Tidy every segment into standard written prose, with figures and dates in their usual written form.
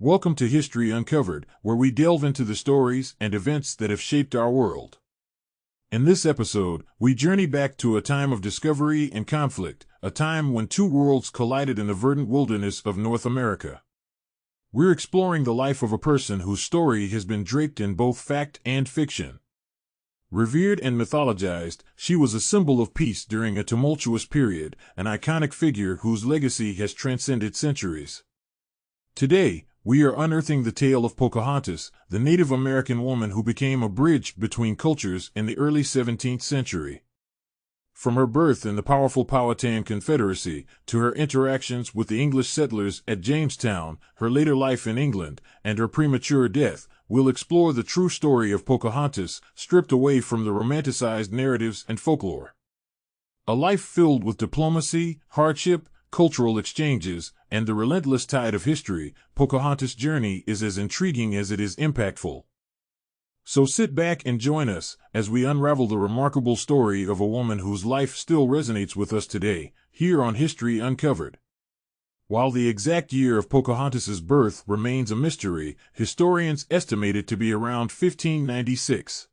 Welcome to History Uncovered, where we delve into the stories and events that have shaped our world. In this episode, we journey back to a time of discovery and conflict, a time when two worlds collided in the verdant wilderness of North America. We're exploring the life of a person whose story has been draped in both fact and fiction. Revered and mythologized, she was a symbol of peace during a tumultuous period, an iconic figure whose legacy has transcended centuries. Today, we are unearthing the tale of Pocahontas, the Native American woman who became a bridge between cultures in the early 17th century. From her birth in the powerful Powhatan Confederacy, to her interactions with the English settlers at Jamestown, her later life in England, and her premature death, we'll explore the true story of Pocahontas, stripped away from the romanticized narratives and folklore. A life filled with diplomacy, hardship, cultural exchanges, and the relentless tide of history, Pocahontas' journey is as intriguing as it is impactful. So sit back and join us as we unravel the remarkable story of a woman whose life still resonates with us today, here on History Uncovered. While the exact year of Pocahontas' birth remains a mystery, historians estimate it to be around 1596.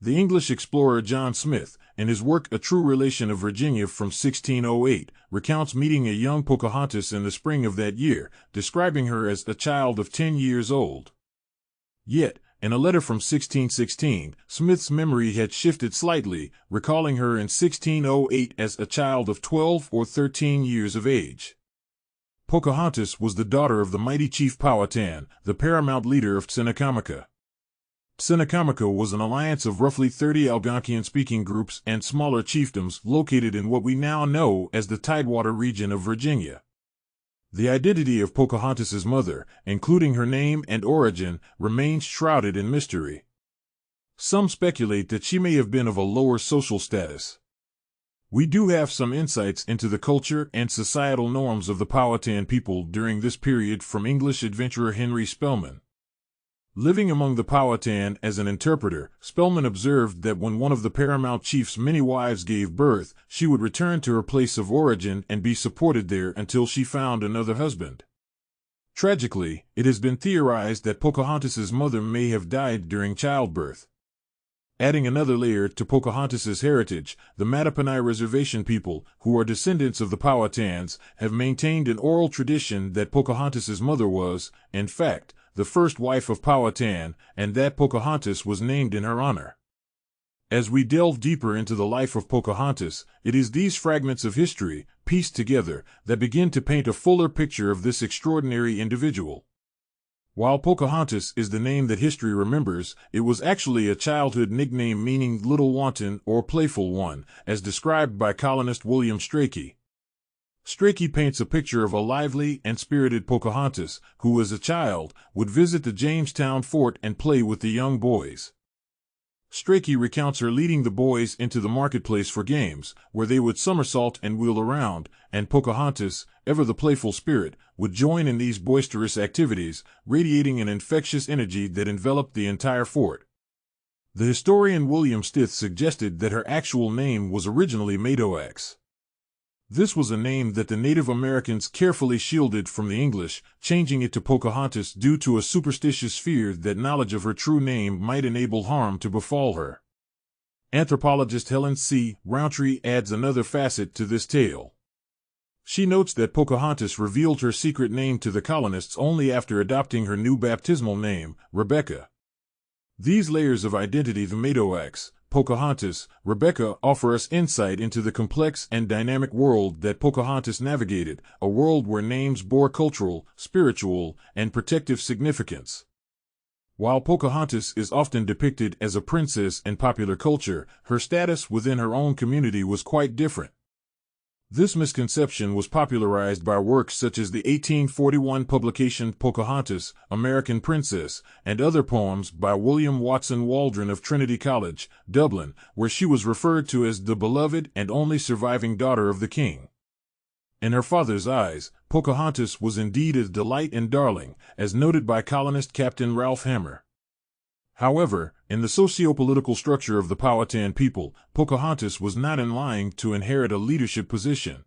The English explorer John Smith, in his work A True Relation of Virginia from 1608, recounts meeting a young Pocahontas in the spring of that year, describing her as a child of 10 years old. Yet, in a letter from 1616, Smith's memory had shifted slightly, recalling her in 1608 as a child of 12 or 13 years of age. Pocahontas was the daughter of the mighty chief Powhatan, the paramount leader of Senecamica. Senecamica was an alliance of roughly 30 Algonquian-speaking groups and smaller chiefdoms located in what we now know as the Tidewater region of Virginia. The identity of Pocahontas' mother, including her name and origin, remains shrouded in mystery. Some speculate that she may have been of a lower social status. We do have some insights into the culture and societal norms of the Powhatan people during this period from English adventurer Henry Spelman. Living among the Powhatan as an interpreter, Spelman observed that when one of the paramount chief's many wives gave birth, she would return to her place of origin and be supported there until she found another husband. Tragically, it has been theorized that Pocahontas' mother may have died during childbirth. Adding another layer to Pocahontas' heritage, the Mattaponi Reservation people, who are descendants of the Powhatans, have maintained an oral tradition that Pocahontas' mother was, in fact, the first wife of Powhatan, and that Pocahontas was named in her honor. As we delve deeper into the life of Pocahontas, it is these fragments of history, pieced together, that begin to paint a fuller picture of this extraordinary individual. While Pocahontas is the name that history remembers, it was actually a childhood nickname meaning little wanton or playful one, as described by colonist William Strachey. Strachey paints a picture of a lively and spirited Pocahontas, who as a child, would visit the Jamestown fort and play with the young boys. Strachey recounts her leading the boys into the marketplace for games, where they would somersault and wheel around, and Pocahontas, ever the playful spirit, would join in these boisterous activities, radiating an infectious energy that enveloped the entire fort. The historian William Stith suggested that her actual name was originally Matoax. This was a name that the Native Americans carefully shielded from the English, changing it to Pocahontas due to a superstitious fear that knowledge of her true name might enable harm to befall her. Anthropologist Helen C. Rountree adds another facet to this tale. She notes that Pocahontas revealed her secret name to the colonists only after adopting her new baptismal name, Rebecca. These layers of identity, the Matoax, Pocahontas, Rebecca, offer us insight into the complex and dynamic world that Pocahontas navigated, a world where names bore cultural, spiritual, and protective significance. While Pocahontas is often depicted as a princess in popular culture, her status within her own community was quite different. This misconception was popularized by works such as the 1841 publication Pocahontas, American Princess, and other poems by William Watson Waldron of Trinity College, Dublin, where she was referred to as the beloved and only surviving daughter of the king. In her father's eyes, Pocahontas was indeed a delight and darling, as noted by colonist Captain Ralph Hammer. However, in the socio-political structure of the Powhatan people, Pocahontas was not in line to inherit a leadership position.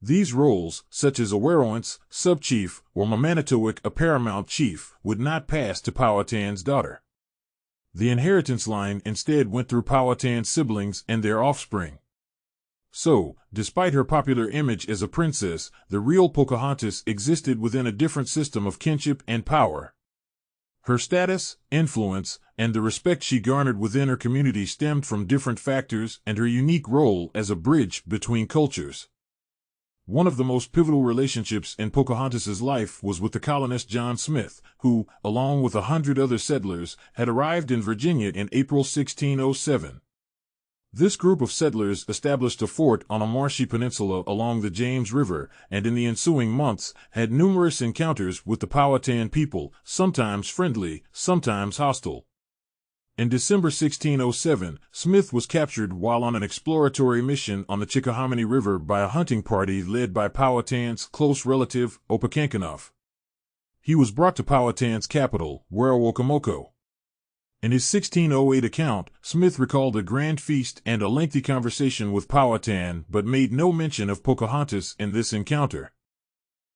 These roles, such as a werowance, sub-chief, or Mamanitowick, a paramount chief, would not pass to Powhatan's daughter. The inheritance line instead went through Powhatan's siblings and their offspring. So, despite her popular image as a princess, the real Pocahontas existed within a different system of kinship and power. Her status, influence, and the respect she garnered within her community stemmed from different factors and her unique role as a bridge between cultures. One of the most pivotal relationships in Pocahontas's life was with the colonist John Smith, who, along with 100 other settlers, had arrived in Virginia in April 1607. This group of settlers established a fort on a marshy peninsula along the James River, and in the ensuing months had numerous encounters with the Powhatan people, sometimes friendly, sometimes hostile. In December 1607, Smith was captured while on an exploratory mission on the Chickahominy River by a hunting party led by Powhatan's close relative, Opechancanough. He was brought to Powhatan's capital, Werowocomoco. In his 1608 account, Smith recalled a grand feast and a lengthy conversation with Powhatan, but made no mention of Pocahontas in this encounter.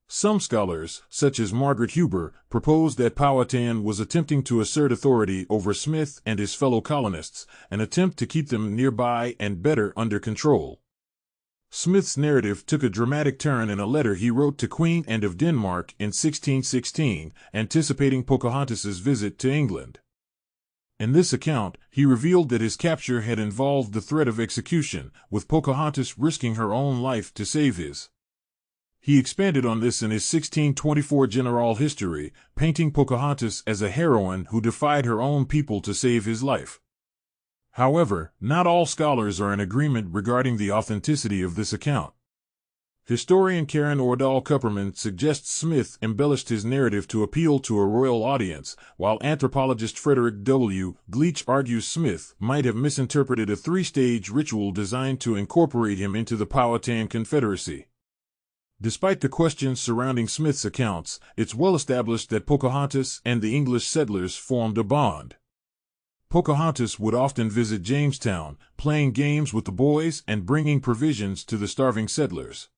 Some scholars, such as Margaret Huber, proposed that Powhatan was attempting to assert authority over Smith and his fellow colonists, an attempt to keep them nearby and better under control. Smith's narrative took a dramatic turn in a letter he wrote to Queen Anne of Denmark in 1616, anticipating Pocahontas's visit to England. In this account, he revealed that his capture had involved the threat of execution, with Pocahontas risking her own life to save his. He expanded on this in his 1624 General History, painting Pocahontas as a heroine who defied her own people to save his life. However, not all scholars are in agreement regarding the authenticity of this account. Historian Karen Ordahl Kupperman suggests Smith embellished his narrative to appeal to a royal audience, while anthropologist Frederick W. Gleach argues Smith might have misinterpreted a three-stage ritual designed to incorporate him into the Powhatan Confederacy. Despite the questions surrounding Smith's accounts, it's well established that Pocahontas and the English settlers formed a bond. Pocahontas would often visit Jamestown, playing games with the boys and bringing provisions to the starving settlers.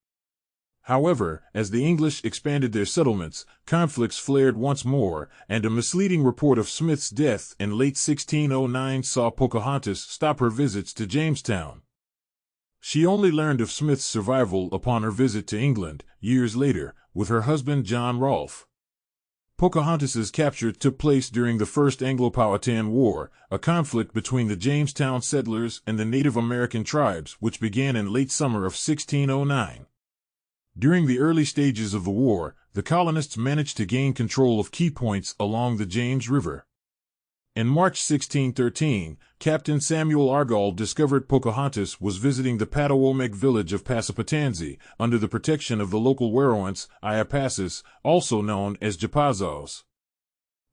However, as the English expanded their settlements, conflicts flared once more, and a misleading report of Smith's death in late 1609 saw Pocahontas stop her visits to Jamestown. She only learned of Smith's survival upon her visit to England, years later, with her husband John Rolfe. Pocahontas's capture took place during the First Anglo-Powhatan War, a conflict between the Jamestown settlers and the Native American tribes which began in late summer of 1609. During the early stages of the war, the colonists managed to gain control of key points along the James River. In March 1613, Captain Samuel Argall discovered Pocahontas was visiting the Patawomeck village of Passapatanzi, under the protection of the local werowance, Iapassus, also known as Japazos.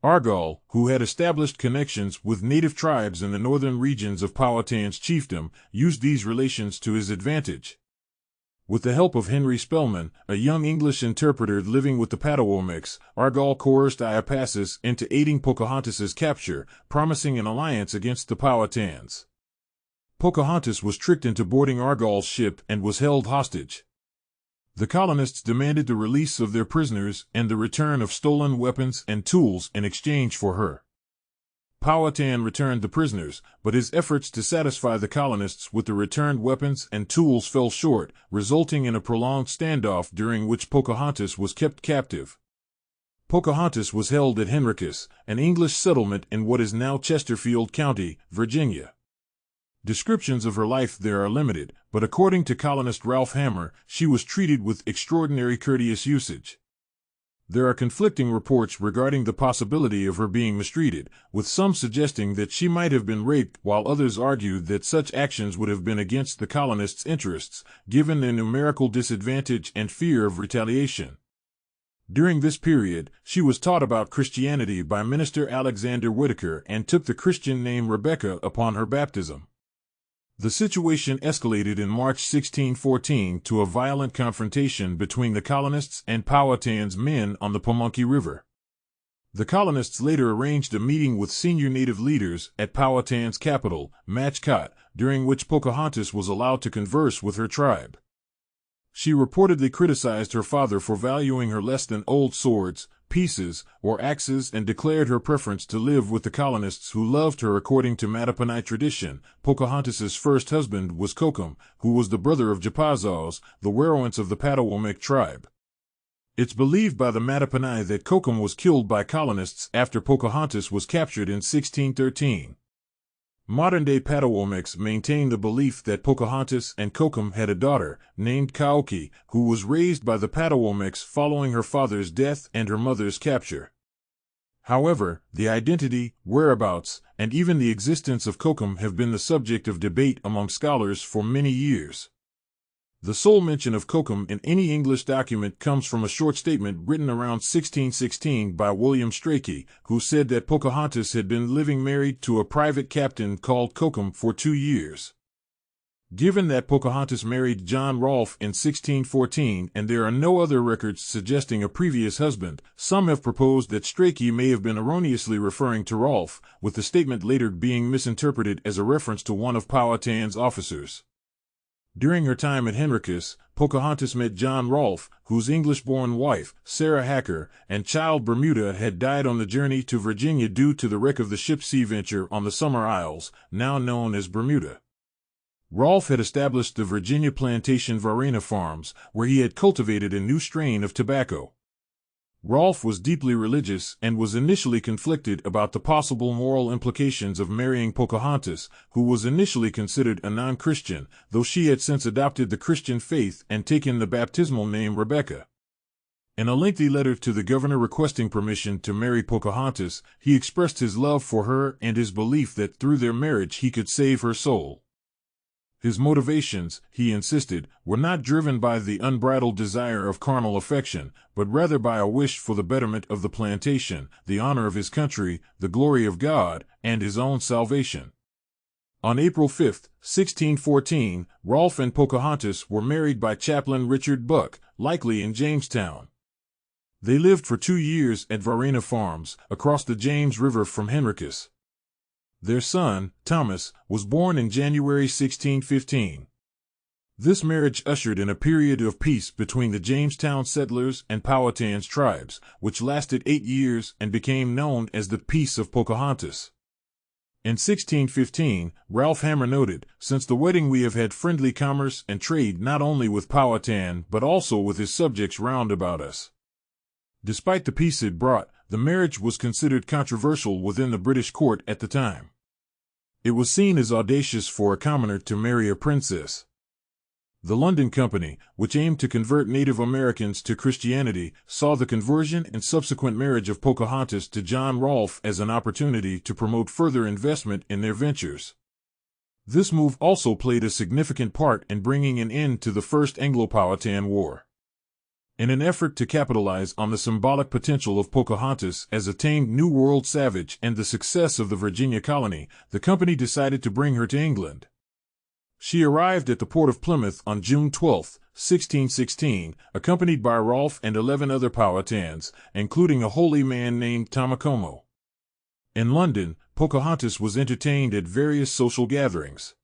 Argall, who had established connections with native tribes in the northern regions of Powhatan's chiefdom, used these relations to his advantage. With the help of Henry Spellman, a young English interpreter living with the Patawomecks, Argall coerced Iapassus into aiding Pocahontas's capture, promising an alliance against the Powhatans. Pocahontas was tricked into boarding Argall's ship and was held hostage. The colonists demanded the release of their prisoners and the return of stolen weapons and tools in exchange for her. Powhatan returned the prisoners, but his efforts to satisfy the colonists with the returned weapons and tools fell short, resulting in a prolonged standoff during which Pocahontas was kept captive. Pocahontas was held at Henricus, an English settlement in what is now Chesterfield County, Virginia. Descriptions of her life there are limited, but according to colonist Ralph Hammer, she was treated with extraordinary courteous usage. There are conflicting reports regarding the possibility of her being mistreated, with some suggesting that she might have been raped, while others argued that such actions would have been against the colonists' interests, given their numerical disadvantage and fear of retaliation. During this period, she was taught about Christianity by Minister Alexander Whitaker and took the Christian name Rebecca upon her baptism. The situation escalated in March 1614 to a violent confrontation between the colonists and Powhatan's men on the Pamunkey River. The colonists later arranged a meeting with senior native leaders at Powhatan's capital, Matchcot, during which Pocahontas was allowed to converse with her tribe. She reportedly criticized her father for valuing her less than old swords, pieces, or axes, and declared her preference to live with the colonists who loved her. According to Mattaponi tradition, Pocahontas's first husband was Kokum, who was the brother of Japazos, the Werowance of the Patawomic tribe. It's believed by the Mattaponi that Kokum was killed by colonists after Pocahontas was captured in 1613. Modern-day Patawomics maintain the belief that Pocahontas and Kokum had a daughter, named Kaoki, who was raised by the Patawomics following her father's death and her mother's capture. However, the identity, whereabouts, and even the existence of Kokum have been the subject of debate among scholars for many years. The sole mention of Kokum in any English document comes from a short statement written around 1616 by William Strachey, who said that Pocahontas had been living married to a private captain called Kokum for 2 years. Given that Pocahontas married John Rolfe in 1614 and there are no other records suggesting a previous husband, some have proposed that Strachey may have been erroneously referring to Rolfe, with the statement later being misinterpreted as a reference to one of Powhatan's officers. During her time at Henricus, Pocahontas met John Rolfe, whose English-born wife, Sarah Hacker, and child Bermuda had died on the journey to Virginia due to the wreck of the ship Sea Venture on the Summer Isles, now known as Bermuda. Rolfe had established the Virginia plantation Varina Farms, where he had cultivated a new strain of tobacco. Rolfe was deeply religious and was initially conflicted about the possible moral implications of marrying Pocahontas, who was initially considered a non-Christian, though she had since adopted the Christian faith and taken the baptismal name Rebecca. In a lengthy letter to the governor requesting permission to marry Pocahontas, he expressed his love for her and his belief that through their marriage he could save her soul. His motivations, he insisted, were not driven by the unbridled desire of carnal affection, but rather by a wish for the betterment of the plantation, the honor of his country, the glory of God, and his own salvation. On April 5, 1614, Rolfe and Pocahontas were married by Chaplain Richard Buck, likely in Jamestown. They lived for 2 years at Varina Farms, across the James River from Henricus. Their son, Thomas, was born in January 1615. This marriage ushered in a period of peace between the Jamestown settlers and Powhatan's tribes, which lasted 8 years and became known as the Peace of Pocahontas. In 1615, Ralph Hammer noted, "Since the wedding we have had friendly commerce and trade not only with Powhatan but also with his subjects round about us." Despite the peace it brought, the marriage was considered controversial within the British court at the time. It was seen as audacious for a commoner to marry a princess. The London Company, which aimed to convert Native Americans to Christianity, saw the conversion and subsequent marriage of Pocahontas to John Rolfe as an opportunity to promote further investment in their ventures. This move also played a significant part in bringing an end to the First Anglo-Powhatan War. In an effort to capitalize on the symbolic potential of Pocahontas as a tamed New World savage and the success of the Virginia colony, the company decided to bring her to England. She arrived at the port of Plymouth on June 12, 1616, accompanied by Rolfe and 11 other Powhatans, including a holy man named Tomacomo. In London, Pocahontas was entertained at various social gatherings.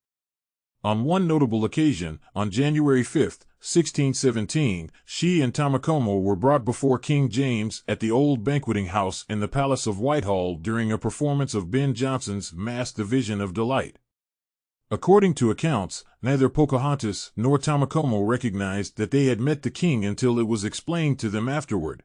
On one notable occasion, on January 5, 1617, she and Tomacomo were brought before King James at the old banqueting house in the Palace of Whitehall during a performance of Ben Jonson's Mass The Vision of Delight. According to accounts, neither Pocahontas nor Tomacomo recognized that they had met the king until it was explained to them afterward.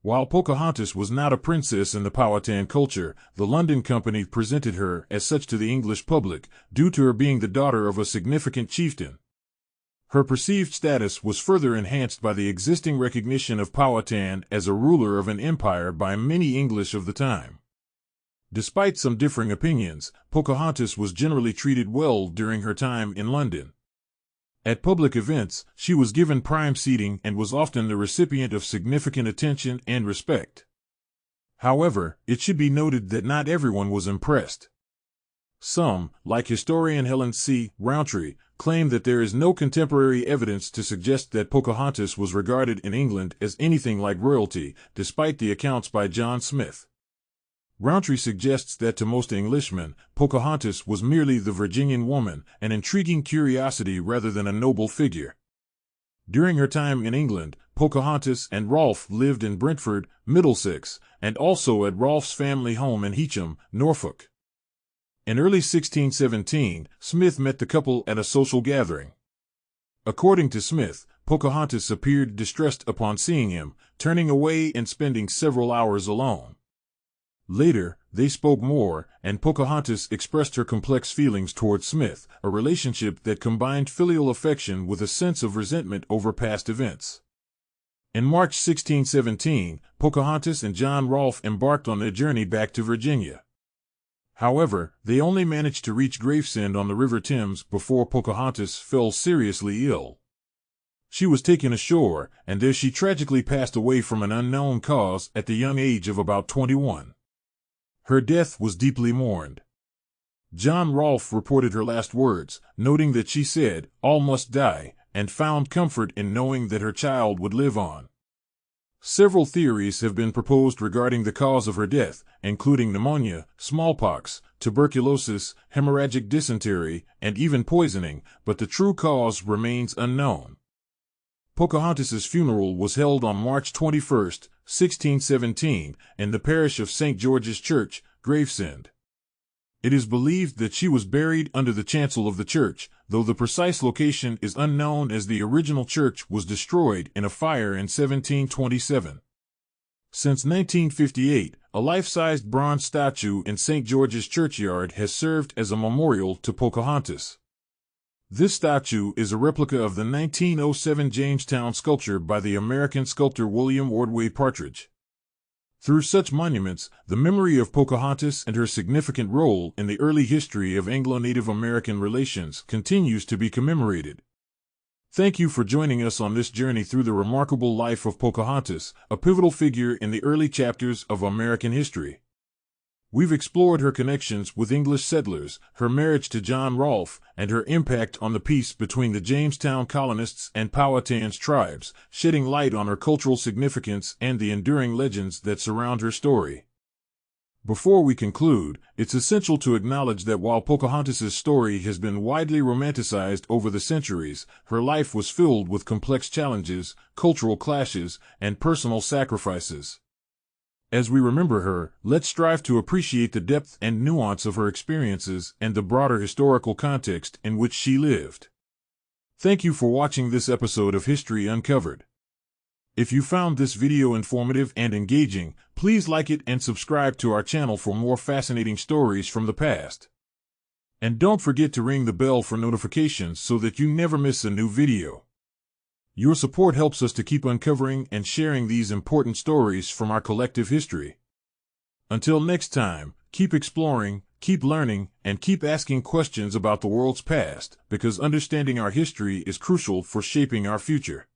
While Pocahontas was not a princess in the Powhatan culture, the London Company presented her as such to the English public, due to her being the daughter of a significant chieftain. Her perceived status was further enhanced by the existing recognition of Powhatan as a ruler of an empire by many English of the time. Despite some differing opinions, Pocahontas was generally treated well during her time in London. At public events, she was given prime seating and was often the recipient of significant attention and respect. However, it should be noted that not everyone was impressed. Some, like historian Helen C. Rountree, claim that there is no contemporary evidence to suggest that Pocahontas was regarded in England as anything like royalty, despite the accounts by John Smith. Rountree suggests that to most Englishmen, Pocahontas was merely the Virginian woman, an intriguing curiosity rather than a noble figure. During her time in England, Pocahontas and Rolfe lived in Brentford, Middlesex, and also at Rolfe's family home in Heacham, Norfolk. In early 1617, Smith met the couple at a social gathering. According to Smith, Pocahontas appeared distressed upon seeing him, turning away and spending several hours alone. Later, they spoke more, and Pocahontas expressed her complex feelings toward Smith, a relationship that combined filial affection with a sense of resentment over past events. In March 1617, Pocahontas and John Rolfe embarked on their journey back to Virginia. However, they only managed to reach Gravesend on the River Thames before Pocahontas fell seriously ill. She was taken ashore, and there she tragically passed away from an unknown cause at the young age of about 21. Her death was deeply mourned. John Rolfe reported her last words, noting that she said, "All must die," and found comfort in knowing that her child would live on. Several theories have been proposed regarding the cause of her death, including pneumonia, smallpox, tuberculosis, hemorrhagic dysentery, and even poisoning, but the true cause remains unknown. Pocahontas's funeral was held on March 21, 1617, in the parish of St. George's Church, Gravesend. It is believed that she was buried under the chancel of the church, though the precise location is unknown as the original church was destroyed in a fire in 1727. Since 1958, a life-sized bronze statue in St. George's Churchyard has served as a memorial to Pocahontas. This statue is a replica of the 1907 Jamestown sculpture by the American sculptor William Ordway Partridge. Through such monuments, the memory of Pocahontas and her significant role in the early history of Anglo-Native American relations continues to be commemorated. Thank you for joining us on this journey through the remarkable life of Pocahontas, a pivotal figure in the early chapters of American history. We've explored her connections with English settlers, her marriage to John Rolfe, and her impact on the peace between the Jamestown colonists and Powhatan tribes, shedding light on her cultural significance and the enduring legends that surround her story. Before we conclude, it's essential to acknowledge that while Pocahontas' story has been widely romanticized over the centuries, her life was filled with complex challenges, cultural clashes, and personal sacrifices. As we remember her, let's strive to appreciate the depth and nuance of her experiences and the broader historical context in which she lived. Thank you for watching this episode of History Uncovered. If you found this video informative and engaging, please like it and subscribe to our channel for more fascinating stories from the past. And don't forget to ring the bell for notifications so that you never miss a new video. Your support helps us to keep uncovering and sharing these important stories from our collective history. Until next time, keep exploring, keep learning, and keep asking questions about the world's past, because understanding our history is crucial for shaping our future.